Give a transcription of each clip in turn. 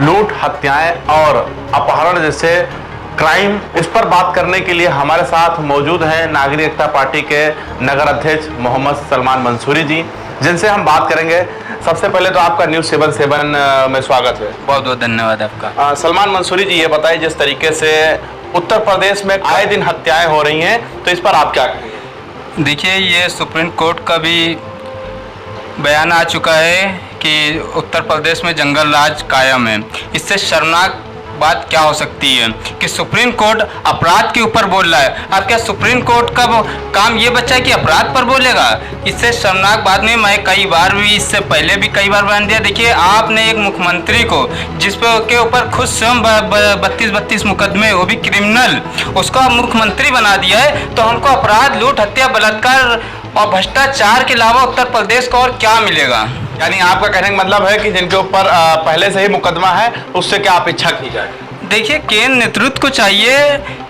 लूट, हत्याएं और अपहरण जैसे क्राइम, इस पर बात करने के लिए हमारे साथ मौजूद हैं नागरिक एकता पार्टी के नगर अध्यक्ष मोहम्मद सलमान मंसूरी जी, जिनसे हम बात करेंगे। सबसे पहले तो आपका न्यूज़ 77 में स्वागत है। बहुत बहुत धन्यवाद आपका। सलमान मंसूरी जी, ये बताइए, जिस तरीके से उत्तर प्रदेश में आए दिन हत्याएं हो रही हैं, तो इस पर आप क्या कहेंगे? देखिए, ये सुप्रीम कोर्ट का भी बयान आ चुका है कि उत्तर प्रदेश में जंगल राज कायम है। इससे शर्मनाक बात क्या हो सकती है कि सुप्रीम कोर्ट अपराध के ऊपर बोल रहा है। अब क्या सुप्रीम कोर्ट का काम ये बच्चा है कि अपराध पर बोलेगा? इससे शर्मनाक बात नहीं। मैं कई बार भी, इससे पहले भी कई बार बयान दिया। देखिए, आपने एक मुख्यमंत्री को जिस पे के ऊपर खुद स्वयं 32 मुकदमे, वो भी क्रिमिनल, उसको आप मुख्यमंत्री बना दिया है, तो हमको अपराध, लूट, हत्या, बलात्कार और भ्रष्टाचार के अलावा उत्तर प्रदेश को और क्या मिलेगा? यानी आपका कहने का मतलब है कि जिनके ऊपर पहले से ही मुकदमा है, उससे क्या अपेक्षा की जाए? देखिए, केंद्र नेतृत्व को चाहिए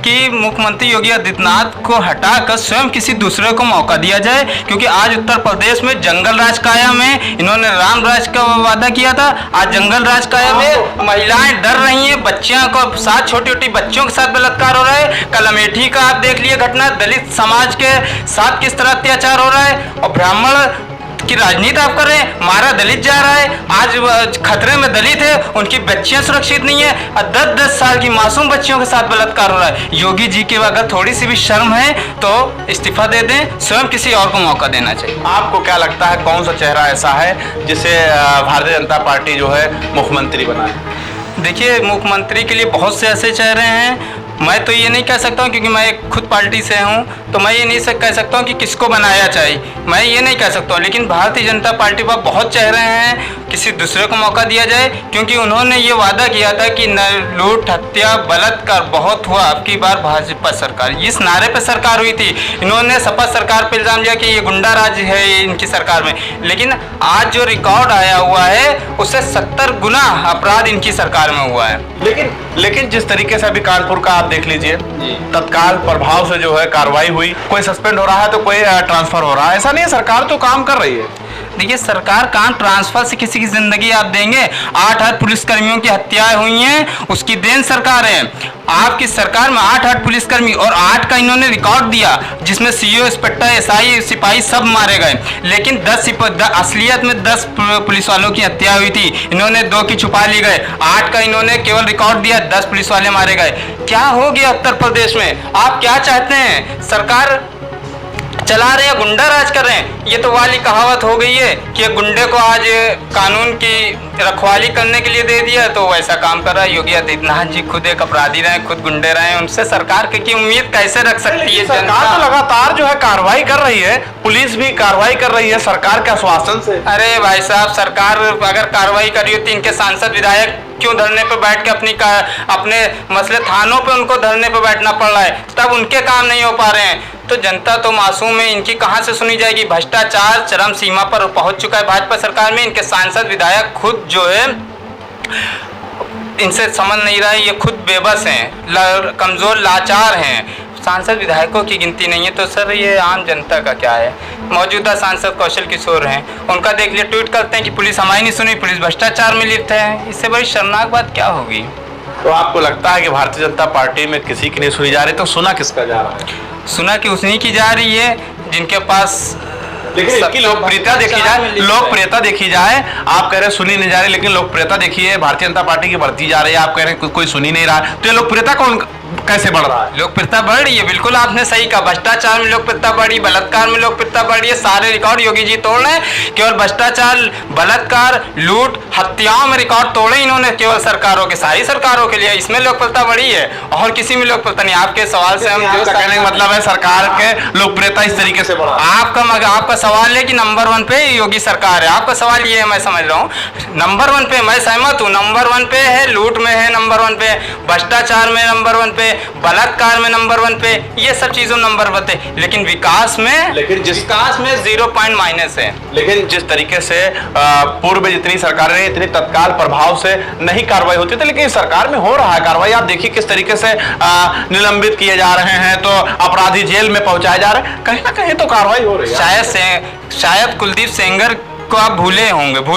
कि मुख्यमंत्री योगी आदित्यनाथ को हटाकर स्वयं किसी दूसरे को मौका दिया जाए, क्योंकि आज उत्तर प्रदेश में जंगल राज कायम है। इन्होंने राम राज का वादा किया था, आज जंगल राज कायम है। महिलाएं डर रही हैं, बच्चियों को साथ, छोटी छोटी बच्चियों के साथ बलात्कार हो रहा है। कल अमेठी का आप देख लिए घटना, दलित समाज के साथ किस तरह अत्याचार हो रहा है। और ब्राह्मण की राजनीति आप कर रहे हैं, मारा दलित जा रहा है। आज खतरे में दलित है, उनकी बच्चियां सुरक्षित नहीं है और 10-10 साल की मासूम बच्चियों के साथ बलात्कार हो रहा है। योगी जी के अगर थोड़ी सी भी शर्म है तो इस्तीफा दे दें, स्वयं किसी और को मौका देना चाहिए। आपको क्या लगता है, कौन सा चेहरा ऐसा है जिसे भारतीय जनता पार्टी जो है मुख्यमंत्री बनाए? देखिए, मुख्यमंत्री के लिए बहुत से ऐसे चेहरे हैं। मैं तो ये नहीं कह सकता हूँ, क्योंकि मैं खुद पार्टी से हूँ, तो मैं ये नहीं कह सकता हूँ कि किसको बनाया जाए, मैं ये नहीं कह सकता हूँ। लेकिन भारतीय जनता पार्टी पर बहुत चेहरे हैं, किसी दूसरे को मौका दिया जाए, क्योंकि उन्होंने ये वादा किया था कि लूट, हत्या, बलात्कार बहुत हुआ, अब की बार भाजपा सरकार, इस नारे पर सरकार हुई थी। इन्होंने सपा सरकार पर इल्ज़ाम दिया कि ये गुंडा राज है इनकी सरकार में, लेकिन आज जो रिकॉर्ड आया हुआ है उससे 70 गुना अपराध इनकी सरकार में हुआ है। लेकिन जिस तरीके से अभी कानपुर का आप देख लीजिए, तत्काल प्रभाव से जो है कार्रवाई हुई, कोई सस्पेंड हो रहा है तो कोई ट्रांसफर हो रहा है। ऐसा नहीं है, सरकार तो काम कर रही है। देखिए, सरकार काम ट्रांसफर से किसी की जिंदगी आप देंगे? 8 पुलिसकर्मियों की हत्याएं हुई हैं, उसकी देन सरकार है। आपकी सरकार में 8 पुलिसकर्मी और 8 का इन्होंने रिकॉर्ड दिया, जिसमें सीओ, इंस्पेक्टर, एसआई, सिपाही सब मारे गए। लेकिन असलियत में 10 पुलिस वालों की हत्या हुई थी, इन्होंने 2 की छुपा ली गए। 8 का इन्होंने केवल रिकॉर्ड दिया, 10 पुलिस वाले मारे गए। क्या हो गया उत्तर प्रदेश में? आप क्या चाहते हैं? सरकार चला रहे हैं, गुंडा राज कर रहे हैं। ये तो वाली कहावत हो गई है कि गुंडे को आज कानून की रखवाली करने के लिए दे दिया, तो वैसा काम कर रहा है योगी आदित्यनाथ जी। खुद एक अपराधी रहे, खुद गुंडे रहे, उनसे सरकार की उम्मीद कैसे रख सकती है? सरकार तो लगातार जो है कार्रवाई कर रही है, पुलिस भी कार्रवाई कर रही है सरकार के आश्वासन से। अरे भाई साहब, सरकार अगर कार्रवाई करी होती, इनके सांसद विधायक क्यों धरने पे बैठ के अपने मसले थानों पे उनको धरने पे बैठना पड़ रहा है, तब उनके काम नहीं हो पा रहे हैं। तो जनता तो मासूम है, इनकी कहाँ से सुनी जाएगी? भ्रष्टाचार चरम सीमा पर पहुंच चुका है भाजपा सरकार में। इनके सांसद विधायक खुद जो है, इनसे समझ नहीं रहा है, ये खुद बेबस हैं, कमज़ोर, लाचार हैं। सांसद विधायकों की गिनती नहीं है, तो सर ये आम जनता का क्या है? मौजूदा सांसद कौशल किशोर हैं, उनका देख लिया, ट्वीट करते हैं कि पुलिस हमारी नहीं सुनी, पुलिस भ्रष्टाचार में लिप्त है। इससे बड़ी शर्मनाक बात क्या होगी? तो आपको लगता है कि भारतीय जनता पार्टी में किसी की नहीं सुनी जा रही, तो सुना किसका जा रहा है? सुना कि उन्हीं की जा रही है जिनके पास। लेकिन इसकी लोकप्रियता देखी जाए, आप कह रहे हैं सुनी नहीं जा रही, लेकिन लोकप्रियता देखिए भारतीय जनता पार्टी की बढ़ती जा रही है। आप कह रहे हैं कोई सुनी नहीं रहा, तो ये लोकप्रियता कौन कैसे बढ़ रहा है? लोकप्रियता बढ़ रही है, बिल्कुल आपने सही कहा। भ्रष्टाचार में लोकप्रियता बढ़ी, बलात्कार में लोकप्रियता बढ़ी है। सारे रिकॉर्ड योगी जी तोड़ रहे हैं। केवल भ्रष्टाचार, बलात्कार, लूट, हत्याओं में रिकॉर्ड तोड़े इन्होंने, केवल सरकारों के, सारी सरकारों के लिए। इसमें लोकप्रियता बढ़ी है और किसी में लोकप्रियता नहीं। आपके सवाल से हम कहने का मतलब है सरकार के लोकप्रियता इस तरीके से बढ़ा। आपका सवाल है कि नंबर 1 पे योगी सरकार है, आपका सवाल ये है, मैं समझ रहा हूँ। नंबर 1 पे मैं सहमत हूँ, नंबर 1 पे है, लूट में है नंबर 1 पे, भ्रष्टाचार में नंबर 1 पे, बलात्कार में नंबर 1 पे, ये सब चीजों नंबर 1 पे। लेकिन विकास में, विकास में 0 पॉइंट माइनस है। लेकिन जिस तरीके से पूर्व में जितनी सरकारें इतनी तत्काल प्रभाव से नहीं कार्रवाई होती थी, लेकिन सरकार में हो रहा है कार्रवाई। आप देखिए किस तरीके से निलंबित किए जा रहे हैं, तो अपराधी जेल में पहुंचाए जा रहे हैं, कहीं ना कहीं तो कार्रवाई हो रही है। शायद कुलदीप सेंगर जिनको आप भूल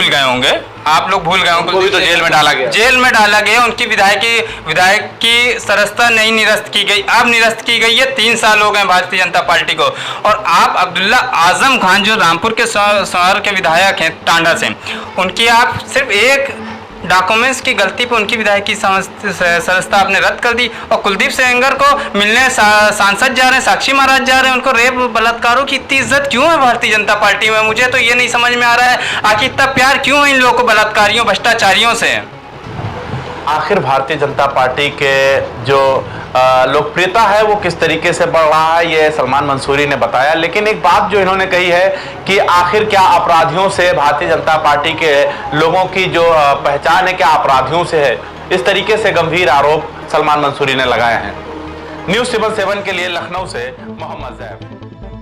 गए होंगे, आप लोग भूल गए होंगे। उनको भी तो जेल में डाला गया। जेल में डाला गया। उनकी विधायक की सदस्यता नहीं निरस्त की गई, अब निरस्त की गई है। 3 साल हो गए भारतीय जनता पार्टी को। और आप अब्दुल्ला आजम खान जो रामपुर के शहर के विधायक हैं टांडा से, उनकी आप सिर्फ एक डॉक्यूमेंट्स की गलती पे उनकी विधायक की सदस्यता आपने रद्द कर दी। और कुलदीप सेंगर को मिलने सांसद जा रहे हैं, साक्षी महाराज जा रहे हैं, उनको रेप बलात्कारों की इतनी इज्जत क्यों है भारतीय जनता पार्टी में? मुझे तो ये नहीं समझ में आ रहा है, आखिर इतना प्यार क्यों है इन लोगों को बलात्कारियों भ्रष्टाचारियों से? आखिर भारतीय जनता पार्टी के जो लोकप्रियता है वो किस तरीके से बढ़ रहा है, ये सलमान मंसूरी ने बताया। लेकिन एक बात जो इन्होंने कही है कि आखिर क्या अपराधियों से भारतीय जनता पार्टी के लोगों की जो पहचान है, क्या अपराधियों से है, इस तरीके से गंभीर आरोप सलमान मंसूरी ने लगाए हैं। न्यूज़ 7/7 के लिए लखनऊ से मोहम्मद ज़ैफ।